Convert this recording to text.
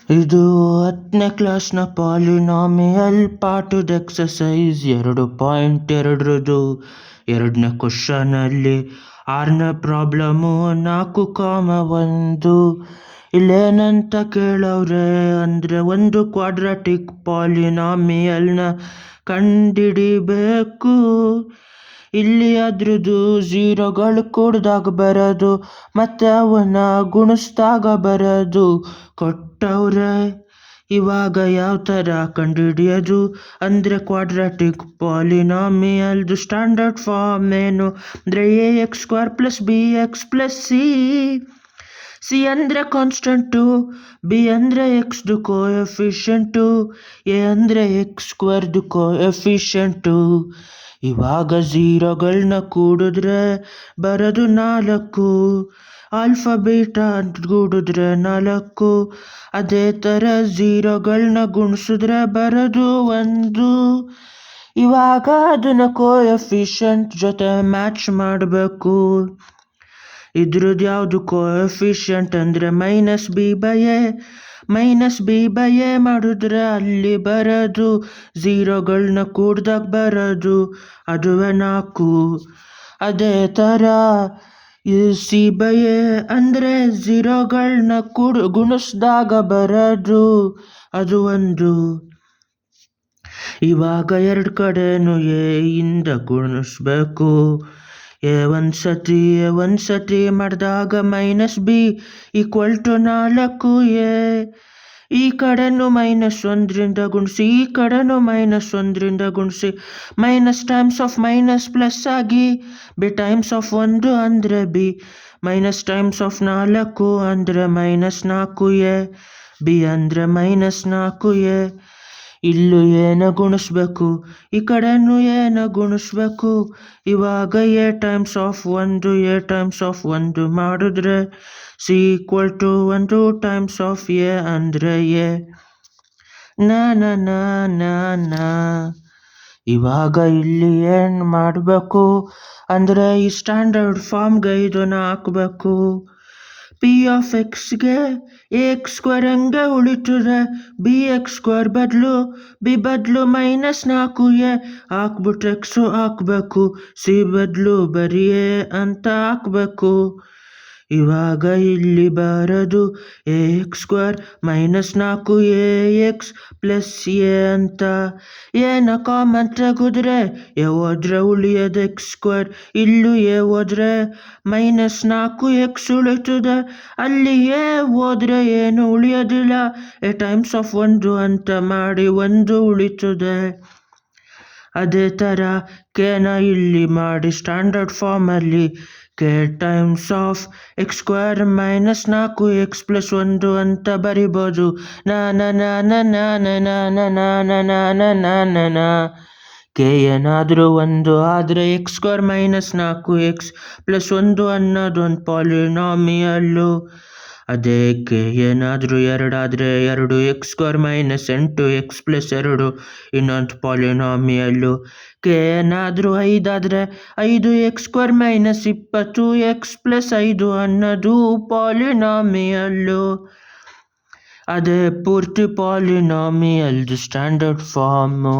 ಇದು 10ನೇ ಕ್ಲಾಸ್ನ ಪಾಲಿನಾಮಿಯಲ್ ಪಾಠದ ಎಕ್ಸಸೈಸ್ 2.2 ಎರಡನೇ ಕ್ವಶನಲ್ಲಿ 6ನೇ ಪ್ರಾಬ್ಲಮ್ಮು 4,1 ಇಲ್ಲೇನಂತ ಕೇಳವ್ರೆ ಅಂದರೆ ಒಂದು ಕ್ವಾಡ್ರಾಟಿಕ್ ಪಾಲಿನಾಮಿಯಲ್ನ ಕಂಡಿಡಿಬೇಕು. ಇಲ್ಲಿ ಅದ್ರದ್ದು ಝೀರೋಗಳು ಕೂಡ್ದಾಗ ಬರೋದು ಮತ್ತು ಅವನ್ನ ಗುಣಿಸ್ದಾಗ ಬರೋದು ಕೊಟ್ಟವ್ರೆ. ಇವಾಗ ಯಾವ ಥರ ಕಂಡುಹಿಡಿಯೋದು ಅಂದರೆ ಕ್ವಾಡ್ರಾಟಿಕ್ ಪಾಲಿನಾಮಿಯಲ್ದು ಸ್ಟ್ಯಾಂಡರ್ಡ್ ಫಾರ್ಮ್ ಏನು ಅಂದರೆ ax² + bx + c. ಸಿ ಅಂದರೆ ಕಾನ್ಸ್ಟೆಂಟು, ಬಿ ಅಂದರೆ ಎಕ್ಸ್ದು ಕೋಎಫಿಷಿಯಂಟು, ಎ ಅಂದರೆ x² ಕೋಎಫಿಷಿಯಂಟು. ಇವಾಗ ಝೀರೋಗಳನ್ನ ಕೂಡಿದ್ರೆ ಬರೋದು 4, ಆಲ್ಫಾ ಬೀಟಾ ಅಂತ ಕೂಡಿದ್ರೆ 4. ಅದೇ ಥರ ಝೀರೋಗಳನ್ನ ಗುಣಿಸಿದ್ರೆ ಬರೋದು 1. ಇವಾಗ ಅದನ್ನು ಕೋಎಫಿಷಿಯಂಟ್ ಜೊತೆ ಮ್ಯಾಚ್ ಮಾಡಬೇಕು. ಇದ್ರದ್ದು ಯಾವುದು ಕೋಎಫಿಷಿಯಂಟ್ ಅಂದರೆ -b/a ಮಾಡಿದ್ರೆ ಅಲ್ಲಿ ಬರೋದು ಝೀರೋಗಳನ್ನ ಕೂಡ್ದಾಗ ಬರೋದು ಅದುವೇ 4. ಅದೇ ಥರ c/a ಅಂದರೆ ಝೀರೋಗಳನ್ನ ಗುಣಿಸ್ದಾಗ ಬರೋದು ಅದು 1. ಇವಾಗ ಎರಡು ಕಡೆನೂ ಎಯಿಂದ ಗುಣಿಸ್ಬೇಕು. ಎ ಒಂದು ಸತಿ ಮಾಡಿದಾಗ -b = 4a. ಈ ಕಡೆನೂ -1ರಿಂದ ಗುಣಿಸಿ, ಈ ಕಡೆನೂ -1ರಿಂದ ಗುಣಿಸಿ, minus times of minus plus ಆಗಿ ಬಿ ಟೈಮ್ಸ್ ಆಫ್ 1 ಅಂದರೆ b, ಮೈನಸ್ ಟೈಮ್ಸ್ ಆಫ್ 4 ಅಂದರೆ -4a, b ಅಂದರೆ -4a. ಇಲ್ಲೂ ಏನೋ ಗುಣಿಸ್ಬೇಕು, ಈ ಕಡೆನೂ ಏನೋ ಗುಣಿಸ್ಬೇಕು. ಇವಾಗ a ಟೈಮ್ಸ್ ಆಫ್ 1 ಮಾಡಿದ್ರೆ c = 1 ಟೈಮ್ಸ್ ಆಫ್ a ಅಂದರೆ a. ಇವಾಗ ಇಲ್ಲಿ ಏನು ಮಾಡಬೇಕು ಅಂದರೆ ಈ ಸ್ಟ್ಯಾಂಡರ್ಡ್ ಫಾರ್ಮ್ಗೆ ಇದನ್ನು ಹಾಕಬೇಕು. p ಆಫ್ xಗೆ ax² ಹಂಗೆ ಉಳಿತದೆ, bx² ಬದಲು -4a ಹಾಕ್ಬಿಟ್ಟು x ಹಾಕಬೇಕು, c ಬದಲು ಬರೀ a ಅಂತ ಹಾಕಬೇಕು. ಇವಾಗ ಇಲ್ಲಿ ಬರೋದು ax² -4ax + a ಅಂತ. ಏನ ಕಾಮನ್ ತೆಗೆದ್ರೆ a ಹೋದ್ರೆ ಉಳಿಯೋದು x², ಇಲ್ಲೂ a ಹೋದ್ರೆ -4x ಉಳಿತದೆ, ಅಲ್ಲಿ a ಹೋದ್ರೆ ಏನು ಉಳಿಯೋದಿಲ್ಲ, a ಟೈಮ್ಸ್ ಆಫ್ 1 ಅಂತ ಮಾಡಿ 1 ಉಳಿತದೆ. ಅದೇ ಥರ ಕೆನ ಇಲ್ಲಿ ಮಾಡಿ ಸ್ಟ್ಯಾಂಡರ್ಡ್ ಫಾರ್ಮಲ್ಲಿ k times of x² -4x + 1 ಅಂತ ಬರಿಬೋದು. k ಏನಾದರೂ 1 ಆದರೆ x² -4x + 1 ಅನ್ನೋದು ಒಂದು ಪಾಲಿನಾಮಿಯಲ್ಲು. ಅದೇ k ಏನಾದರೂ 2 ಆದರೆ 2x² -8x + 2 ಇನ್ನೊಂದು ಪಾಲಿನಾಮಿಯಲ್ಲು. k ಏನಾದರೂ 5 ಆದರೆ 5x² -20x + 5 ಅನ್ನೋದು ಪಾಲಿನಾಮಿಯಲ್ಲು. ಅದೇ ಪೂರ್ತಿ ಪಾಲಿನಾಮಿಯಲ್ದು ಸ್ಟ್ಯಾಂಡರ್ಡ್ ಫಾರ್ಮು.